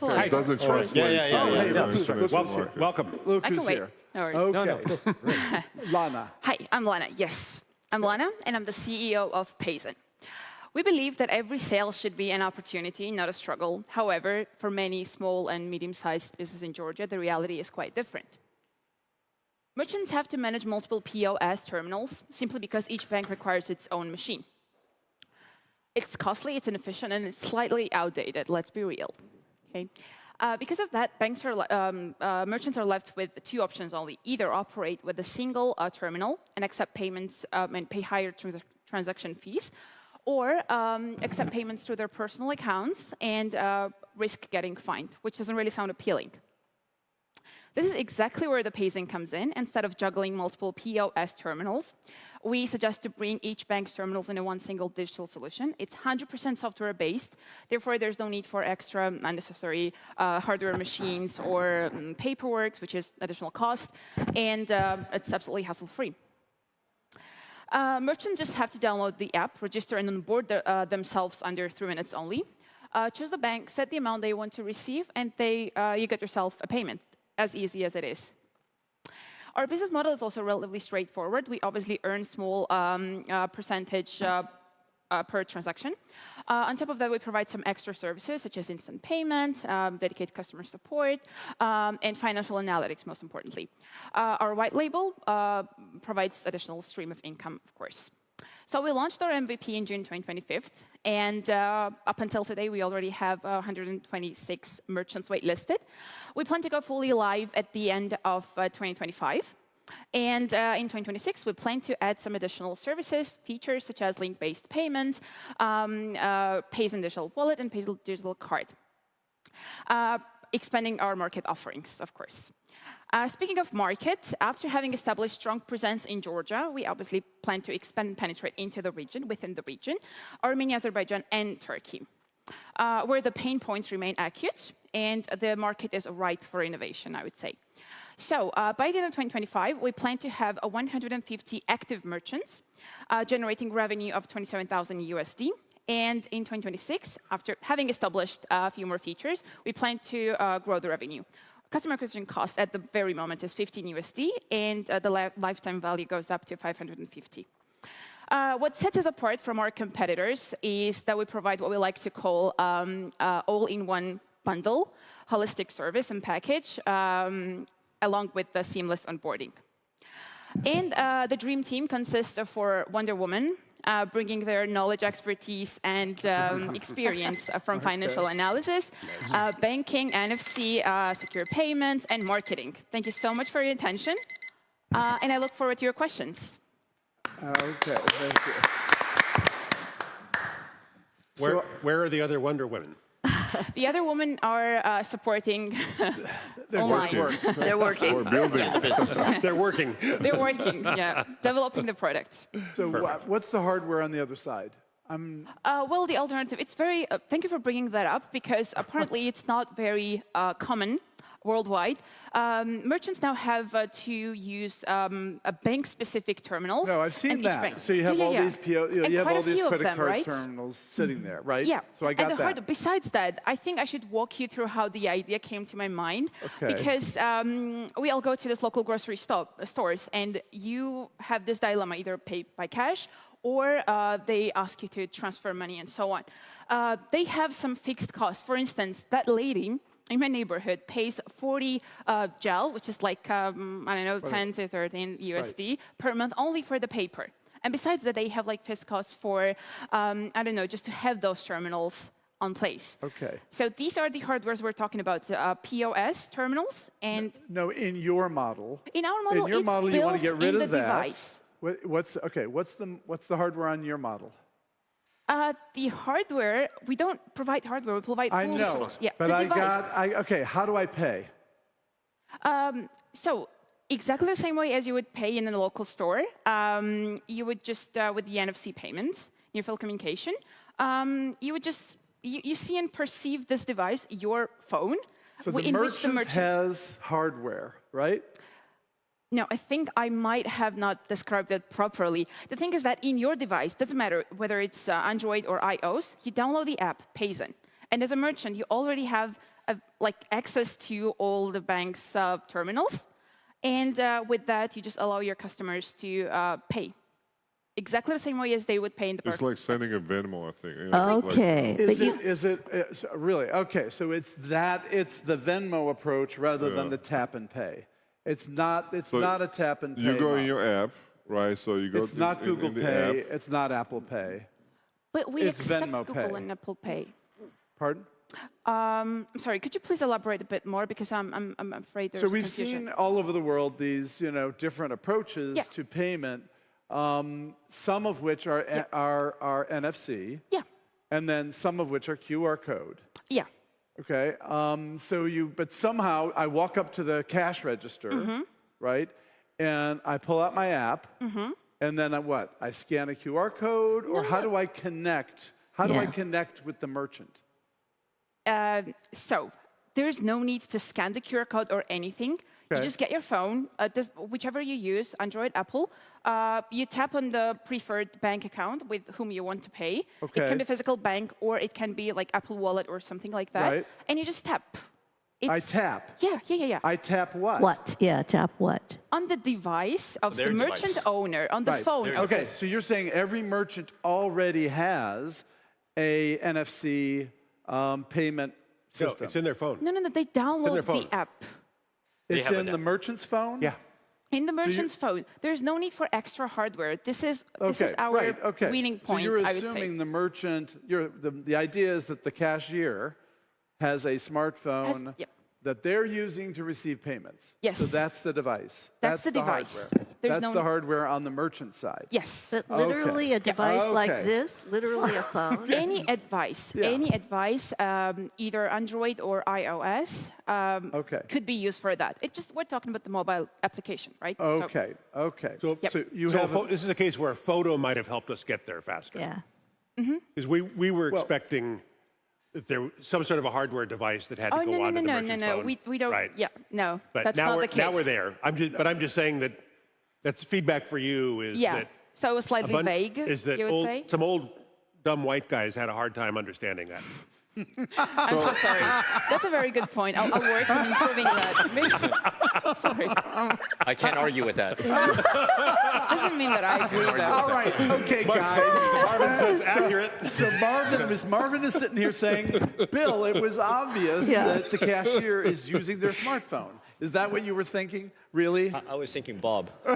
Hello. It doesn't translate to Welcome. I can wait. No worries. Okay. Lana. Hi, I'm Lana. Yes, I'm Lana, and I'm the CEO of PayZen. We believe that every sale should be an opportunity, not a struggle. However, for many small and medium-sized businesses in Georgia, the reality is quite different. Merchants have to manage multiple POS terminals simply because each bank requires its own machine. It's costly, it's inefficient, and it's slightly outdated, let's be real. Okay? Because of that, merchants are left with two options only. Either operate with a single terminal and accept payments and pay higher transaction fees, or accept payments through their personal accounts and risk getting fined, which doesn't really sound appealing. This is exactly where the PayZen comes in. Instead of juggling multiple POS terminals, we suggest to bring each bank's terminals into one single digital solution. It's 100% software-based. Therefore, there's no need for extra unnecessary hardware machines or paperwork, which is additional cost. And it's absolutely hassle-free. Merchants just have to download the app, register, and onboard themselves under 3 minutes only. Choose the bank, set the amount they want to receive, and you get yourself a payment. As easy as it is. Our business model is also relatively straightforward. We obviously earn small percentage per transaction. On top of that, we provide some extra services, such as instant payment, dedicated customer support, and financial analytics, most importantly. Our white label provides additional stream of income, of course. So we launched our MVP in June 2025, and up until today, we already have 126 merchants waitlisted. We plan to go fully live at the end of 2025. And in 2026, we plan to add some additional services, features such as link-based payments, PayZen digital wallet, and PayZen digital card, expanding our market offerings, of course. Speaking of market, after having established strong presence in Georgia, we obviously plan to expand and penetrate into the region, within the region, Armenia, Azerbaijan, and Turkey, where the pain points remain acute and the market is ripe for innovation, I would say. So by the end of 2025, we plan to have 150 active merchants, generating revenue of $27,000 USD. And in 2026, after having established a few more features, we plan to grow the revenue. Customer acquisition cost at the very moment is $15 USD, and the lifetime value goes up to $550. What sets us apart from our competitors is that we provide what we like to call all-in-one bundle, holistic service and package, along with the seamless onboarding. And the dream team consists of 4 Wonder Women, bringing their knowledge, expertise, and experience from financial analysis, banking, NFC, secure payments, and marketing. Thank you so much for your attention, and I look forward to your questions. Okay, thank you. Where are the other Wonder Women? The other women are supporting online. They're working. Or building the business. They're working. They're working, yeah, developing the product. So what's the hardware on the other side? Well, the alternative, it's very, thank you for bringing that up, because apparently it's not very common worldwide. Merchants now have to use a bank-specific terminals. No, I've seen that. So you have all these you have all these credit card terminals sitting there, right? Yeah. So I got that. Besides that, I think I should walk you through how the idea came to my mind. Okay. Because we all go to this local grocery stores, and you have this dilemma: either pay by cash, or they ask you to transfer money and so on. They have some fixed costs. For instance, that lady in my neighborhood pays 40 gel, which is like, I don't know, 10 to 13 USD per month, only for the paper. And besides that, they have like fixed costs for, I don't know, just to have those terminals on place. Okay. So these are the hardwares we're talking about, POS terminals. And no, in your model. In our model, you want to get rid of that. Device. What's the hardware on your model? The hardware, we don't provide hardware, we provide tools. I know, yeah, but the device. Okay, how do I pay? So exactly the same way as you would pay in a local store, you would just, with the NFC payment, near-field communication, you would just, you see and perceive this device, your phone, so the merchant has hardware, right? No, I think I might have not described it properly. The thing is that in your device, doesn't matter whether it's Android or iOS, you download the app, PayZen. And as a merchant, you already have like access to all the bank's terminals. And with that, you just allow your customers to pay. Exactly the same way as they would pay in the park. It's like sending a Venmo, I think. Okay. Is it really? Okay, so it's the Venmo approach rather than the tap and pay. It's not a tap and pay. You go in your app, right? So you go. It's not Google Pay. It's not Apple Pay. But we accept Google and Apple Pay. Pardon? I'm sorry. Could you please elaborate a bit more, because I'm afraid there's we've confusion. seen all over the world these different approaches to payment. Some of which are NFC. Yeah. And then some of which are QR code. Yeah. Okay. But somehow I walk up to the cash register, right? And I pull out my app. And then I scan a QR code, or how do I connect? How do I connect with the merchant? So there's no need to scan the QR code or anything. You just get your phone, whichever you use, Android, Apple. You tap on the preferred bank account with whom you want to pay. Okay. It can be physical bank, or it can be like Apple Wallet or something like that. Right. And you just tap. I tap? Yeah. I tap what? What? Yeah, tap what? On the device of the merchant owner, on the phone. Okay, so you're saying every merchant already has a NFC payment system? No, it's in their phone. No, they download the app. It's in the merchant's phone? Yeah. In the merchant's phone. There's no need for extra hardware. This is our winning point, so you're I would say. assuming the merchant, the idea is that the cashier has a smartphone that they're using to receive payments. Yes. So that's the device. That's the device. Hardware. That's the hardware on the merchant side. Yes. But literally a device like this, literally a phone. Any advice, either Android or iOS, could be used for that. We're talking about the mobile application, right? Okay. So you have this is a case where a photo might have helped us get there faster. Yeah. Because we were expecting that there was some sort of a hardware device that had to go onto the merchant's phone. We don't. Right. Yeah, no, but that's now not the case. Now we're there. I'm just saying that that's feedback for you is that so it was slightly vague, is that you would say? some old dumb white guys had a hard time understanding that. I'm so sorry. That's a very good point. I'll work on improving that. Sorry. I can't argue with that. Doesn't mean that I agree, though. All right, okay, guys. Marvin says accurate. So Marvin is sitting here saying, Bill, it was obvious that the cashier is using their smartphone. Is that what you were thinking? Really? I was thinking Bob. See,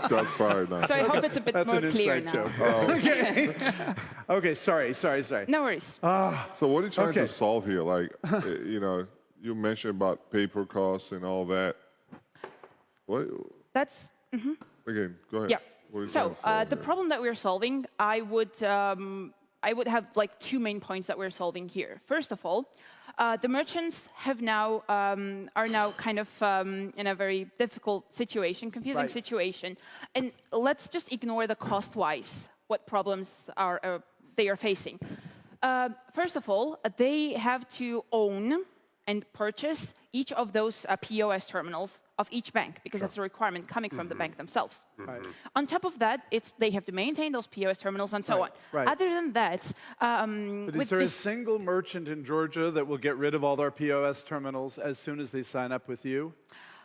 shots fired now. So I hope it's a bit more clear now. Joke. Okay, sorry. No worries. So what are you trying to solve here? Like, you mentioned about paper costs and all that. What? That's... Again, go ahead. Yeah. So the problem that we're solving, I would have like two main points that we're solving here. First of all, the merchants are now kind of in a very difficult situation, confusing situation, and let's just ignore the cost-wise what problems they are facing. First of all, they have to own and purchase each of those POS terminals of each bank, because that's a requirement coming from the bank themselves. Right. On top of that, they have to maintain those POS terminals and so on. Right. Other than that, but is there a single merchant in Georgia that will get rid of all their POS terminals as soon as they sign up with you?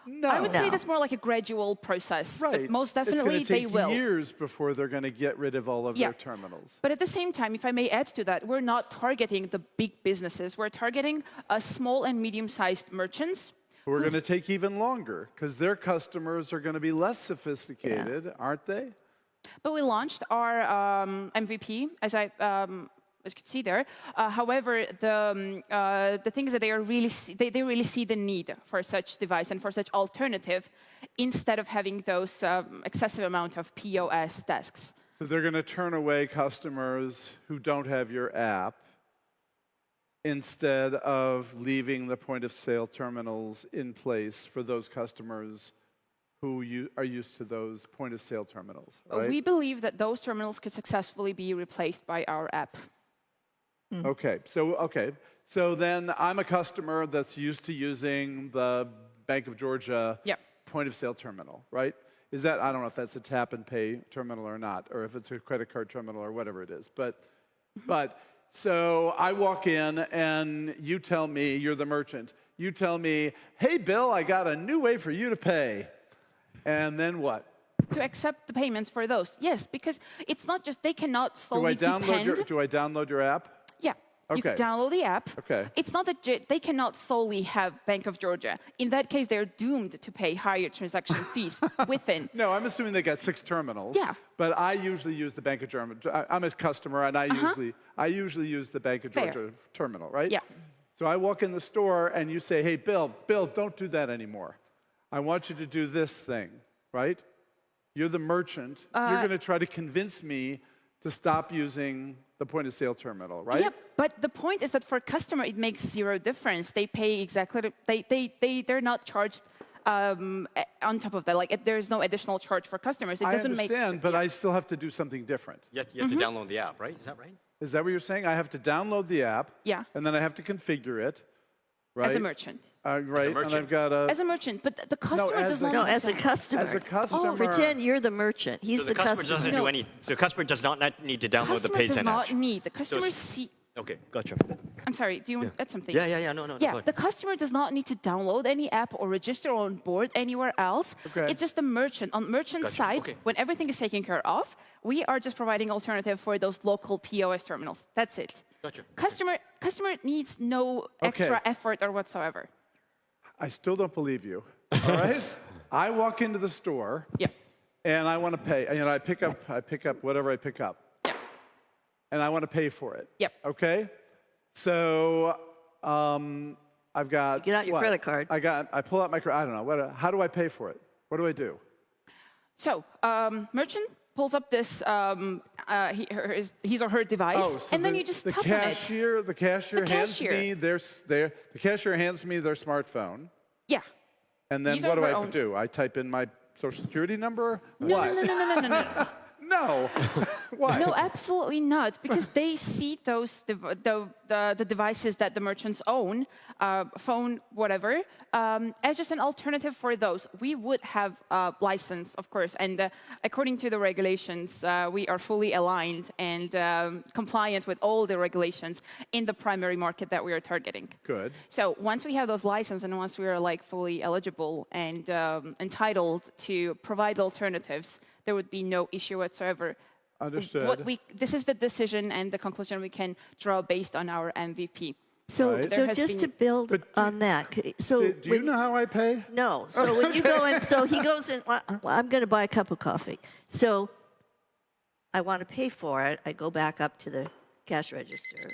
No. I would say that's more like a gradual process. Right. But most definitely it's gonna they will. take years before they're going to get rid of all of their terminals. But at the same time, if I may add to that, we're not targeting the big businesses. We're targeting small and medium-sized merchants. Who are going to take even longer, because their customers are going to be less sophisticated, aren't they? But we launched our MVP, as you can see there. However, the thing is that they really see the need for such device and for such alternative, instead of having those excessive amount of POS desks. So they're going to turn away customers who don't have your app, instead of leaving the point-of-sale terminals in place for those customers who are used to those point-of-sale terminals, right? We believe that those terminals could successfully be replaced by our app. Okay, so then I'm a customer that's used to using the Bank of Georgia point-of-sale terminal, right? Is that, I don't know if that's a tap and pay terminal or not, or if it's a credit card terminal or whatever it is, but So I walk in and you tell me, you're the merchant, you tell me, hey, Bill, I got a new way for you to pay. And then what? To accept the payments for those. Yes, because it's not just, they cannot solely Do I download your app? Yeah. You Okay. can download the app. Okay. It's not that they cannot solely have Bank of Georgia. In that case, they're doomed to pay higher transaction fees within. No, I'm assuming they got 6 terminals. Yeah. But I usually use the Bank of Georgia. I'm a customer, and I usually use the Bank of Georgia terminal, right? Yeah. So I walk in the store, and you say, hey, Bill, don't do that anymore. I want you to do this thing, right? You're the merchant. You're going to try to convince me to stop using the point-of-sale terminal, right? Yeah, but the point is that for a customer, it makes zero difference. They pay exactly, they're not charged on top of that. Like, there's no additional charge for customers. It doesn't make... I understand, but I still have to do something different. You have to download the app, right? Is that right? Is that what you're saying? I have to download the app. Yeah. And then I have to configure it, right? As a merchant. Right, and merchant. I've got a... As a merchant, but the customer does not... No, need to as a download. customer. As a customer. Pretend you're the merchant. He's So the the customer customer. doesn't do anything. So the customer does not need to download the Customer does PayZen app. not need. The customer it's- see... Okay, gotcha. I'm sorry, do you want to add something? Yeah, no. Yeah, go ahead. the customer does not need to download any app or register on board anywhere else. Okay. It's just the merchant. On merchant Gotcha. side, Okay. when everything is taken care of, we are just providing alternative for those local POS terminals. That's it. Gotcha. Customer needs no extra effort or whatsoever. I still don't believe you, all right? I walk into the store, Yeah. and I want to pay. And I pick up whatever I pick up. Yeah. And I want to pay for it. Yep. Okay? So I've got... Get out your what? credit card. I pull out my credit... I don't know. How do I pay for it? What do I do? So, merchant pulls up this his or her device, So and then you just tap on it. The cashier hands me their smartphone. Yeah. And then These what are do I her have own- to do? I type in my social security number? No, What? no. No. Why? No, absolutely not, because they see those the devices that the merchants own, phone, whatever, as just an alternative for those. We would have a license, of course, and according to the regulations, we are fully aligned and compliant with all the regulations in the primary market that we are targeting. Good. So once we have those licenses and once we are like fully eligible and entitled to provide alternatives, there would be no issue whatsoever. Understood. This is the decision and the conclusion we can draw based on our MVP. So, Right. so There has just to been- build on that, so Do you know how I pay? no. So when you go in, so he goes in. Well, I'm going to buy a cup of coffee. So I want to pay for it. I go back up to the cash register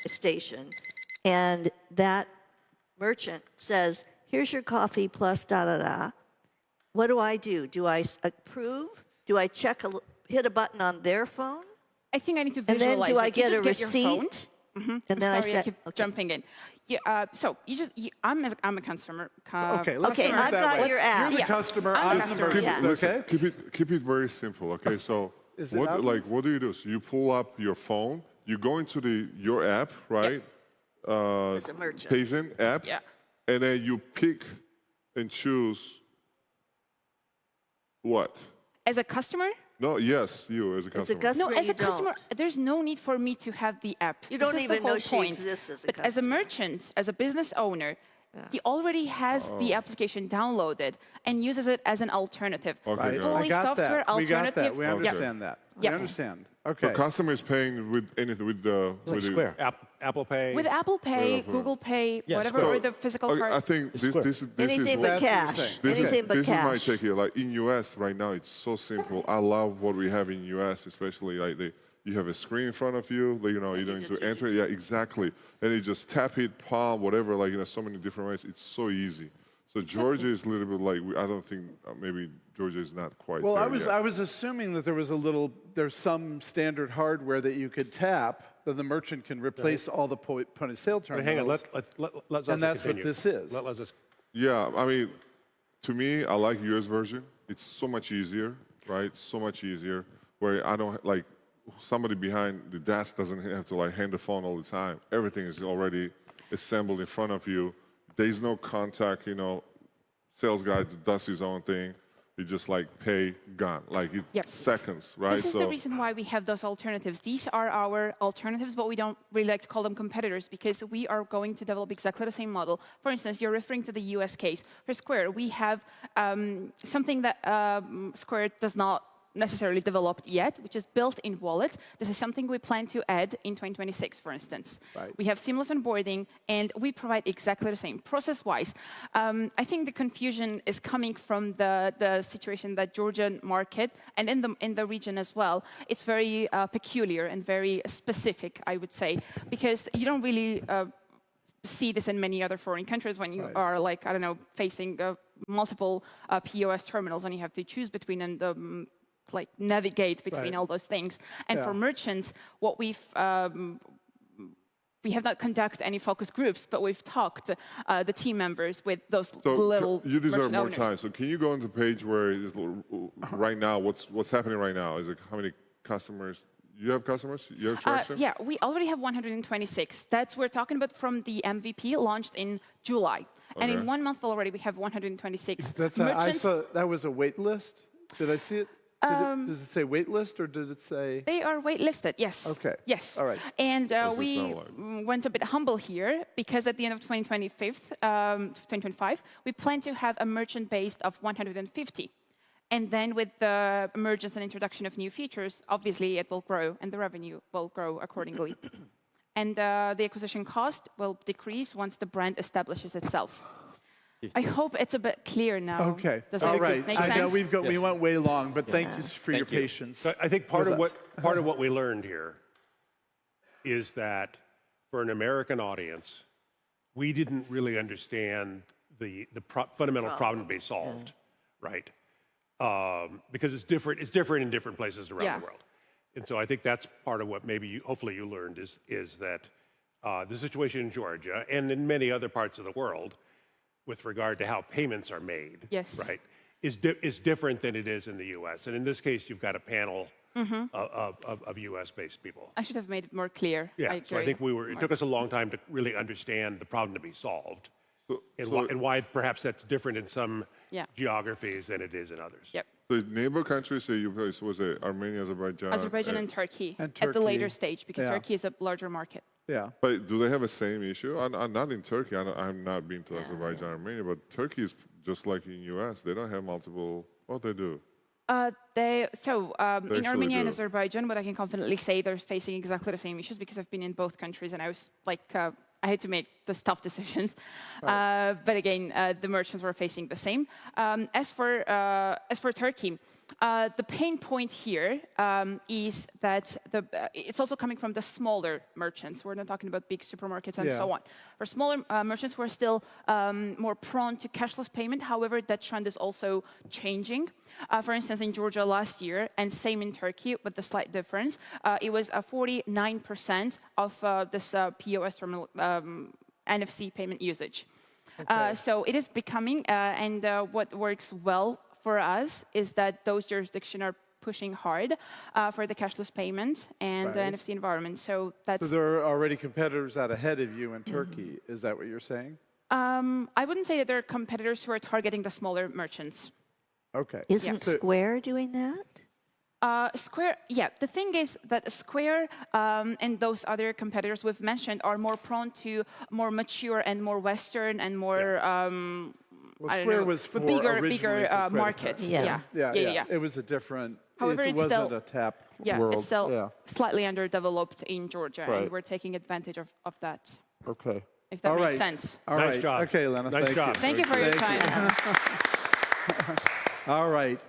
station, and that merchant says, "Here's your coffee plus da da da." What do I do? Do I approve? Do I hit a button on their phone? I think I need to And then visualize do I it. You get a just your phone. receipt? And then Sorry, I keep jumping in. Yeah, so I'm a consumer. Okay, let's Okay, do it I've that got way. your app. You're the Yeah. customer, I'm I'm the the customer. merchant. Yeah. Okay? Keep it very simple, okay? So Is it what obvious? what do you do? So you pull up your phone, you go into your app, right? As a merchant. PayZen app, Yeah. and then you pick and choose what? As a customer? No, yes, you as a As a customer. customer, No, as you a customer, don't. there's no need for me to have the app. You This don't is the even know whole she point. exists as a But as a customer. merchant, as a business owner, he already has the application downloaded and uses it as an alternative. Okay, Right. got it. Fully I got software that. We got that. alternative. We Yeah. understand that. Yeah. We understand. The Okay. customer is paying with anything with the Like with the- Square. Apple Pay. With Apple Pay, Google Pay, Yes, whatever, Square. or the physical Okay, card. I think this Square. is Anything what, but That's what you're cash. saying. Anything but this is my cash. take here. Like in US right now, it's so simple. I love what we have in US, especially like you have a screen in front of you. Like, you know, you don't need to enter it. Yeah, exactly. And you just tap it, palm, whatever. Like so many different ways. It's so easy. So Georgia is a little bit like I don't think maybe Georgia is not quite Well, there I yet. was assuming that there's some standard hardware that you could tap that the merchant can replace all the point of sale Wait, terminals. hang on, let's And that's what continue. this is. Let's just, Yeah, I mean, to me, I like US version. It's so much easier, right? So much easier. Where I don't like somebody behind the desk doesn't have to like hand the phone all the time. Everything is already assembled in front of you. There's no contact, you know. Sales guy does his own thing. You just like pay, gone, like Yep. seconds, right? This is the reason why we have those alternatives. These are our alternatives, but we don't really like to call them competitors because we are going to develop exactly the same model. For instance, you're referring to the US case. For Square, we have something that Square does not necessarily developed yet, which is built-in wallet. This is something we plan to add in 2026, for instance. Right. We have seamless onboarding, and we provide exactly the same. Process-wise, I think the confusion is coming from the situation that Georgian market, and in the region as well, it's very peculiar and very specific, I would say, because you don't really see this in many other foreign countries when you are, like, I don't know, facing multiple POS terminals, and you have to choose between and like navigate between all those things. And for merchants, what we have not conducted any focus groups, but we've talked the team members with those little you deserve more owners. time. So can you go into the page where it is right now? What's happening right now? Is it how many customers? You have customers? You have traction? Yeah, we already have 126. That's we're talking about from the MVP launched in July. And in 1 month already, we have 126 I merchants. saw that was a wait list. Did I see it? Does it say wait list or did it say? They are waitlisted, yes. Okay. Yes. All right. And What's this we sound like? went a bit humble here because at the end of 2025, we plan to have a merchant base of 150. And then with the emergence and introduction of new features, obviously it will grow and the revenue will grow accordingly. And the acquisition cost will decrease once the brand establishes itself. I hope it's a bit clear now. Okay. Does All it right. make I know sense? we went way long, but thank you for your patience. So I think part of what we learned here is that for an American audience, we didn't really understand the fundamental problem to be solved, right? Because it's different in different places around the world. And so I think that's part of what maybe hopefully you learned is that the situation in Georgia and in many other parts of the world with regard to how payments are made, right, is different than it is in the U.S. And in this case, you've got a panel of U.S.-based people. I should have made it more clear. Yeah, so I think it took us a long time to really understand the problem to be solved and why perhaps that's different in some geographies than it is in others. Yep. The neighbor countries, so was it Armenia, Azerbaijan and Turkey at the later stage because Turkey is a larger market. Yeah. But do they have the same issue? I'm not in Turkey. I've not been to Azerbaijan, Armenia, but Turkey is just like in U.S. They don't have multiple. What they do? In Armenia and do. Azerbaijan, what I can confidently say, they're facing exactly the same issues because I've been in both countries and I was like, I had to make the tough decisions. But again, the merchants were facing the same. As for Turkey, the pain point here is that it's also coming from the smaller merchants. We're not talking about big supermarkets and so on. For smaller merchants who are still more prone to cashless payment, however, that trend is also changing. For instance, in Georgia last year, and same in Turkey, with the slight difference, it was 49% of this POS terminal NFC payment usage. So it is becoming, and what works well for us is that those jurisdictions are pushing hard for the cashless payments and the NFC environment. So that's. So there are already competitors out ahead of you in Turkey. Is that what you're saying? I wouldn't say that there are competitors who are targeting the smaller merchants. Okay. Isn't Square doing that? Square, the thing is that Square and those other competitors we've mentioned are more prone to more mature and more Western and more, Square was for bigger markets. Yeah. It was a different, However, it wasn't a tap world. It's still slightly underdeveloped in Georgia, and we're taking advantage of that. Okay. If that makes sense. All Nice right. job. Okay, Lena, Nice job. Thank you for your time. All right.